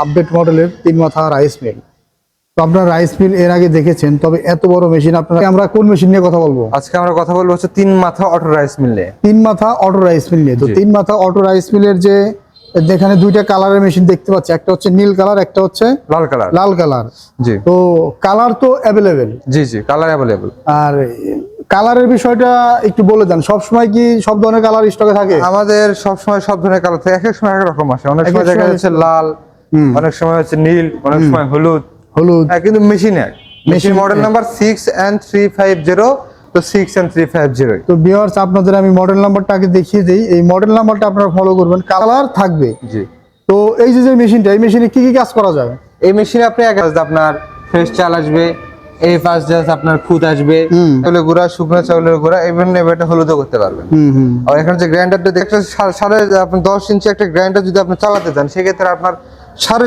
Update মডেলের 3 মাথা rice mill. তো আপনার রাইস মিল এর আগে দেখেছেন, তবে এত বড় মেশিন আপনারা, আমরা কোন মেশিন নিয়ে কথা বলবো? আজকে আমরা কথা বলবো হচ্ছে 3 মাথা অটো রাইস মিল নিয়ে। 3 মাথা অটো রাইস মিল নিয়ে। তো জি। 3 মাথা অটো রাইস মিলের যে যেখানে দুইটা কালারের মেশিন দেখতে পাচ্ছি, একটা হচ্ছে নীল কালার, একটা হচ্ছে লাল কালার। লাল কালার। জি তো কালার তো অ্যাভেলেবেল, জি জি, কালার অ্যাভেলেবল। আর কালারের বিষয়টা একটু বলে দেন। সবসময় কি সব ধরনের কালার স্টকে থাকে? আমাদের সব সময় সব ধরনের কালার থাকে, এক এক সময় এক এক রকম আসে। অনেক এক এক সময় দেখা সময় যাচ্ছে লাল, অনেক সময় হচ্ছে নীল, অনেক সময় হলুদ। হলুদ। হ্যাঁ, কিন্তু machine machine model number 6N350। তো 6N350। তো ভিউয়ার্স, আপনাদের আমি মডেল নাম্বারটা আগে দেখিয়ে দিই। এই মডেল নাম্বারটা আপনারা ফলো করবেন, কালার থাকবে। জি। তো এই যে মেশিনটা, এই মেশিনে কি কি কাজ করা যায়? এই মেশিনে আপনি আপনার ফ্রেশ চাল আসবে, এই ফার্স্ট জাস্ট আপনার খুদ আসবে, চাউলের গুঁড়া, শুকনো চাউলের গুঁড়া, ইভেন এটা হলুদও করতে পারবেন। আর এখানে যে গ্রাইন্ডারটা দেখছেন, 10.5 ইঞ্চি একটা গ্রাইন্ডার যদি আপনি চালাতে চান, সেক্ষেত্রে আপনার 7.5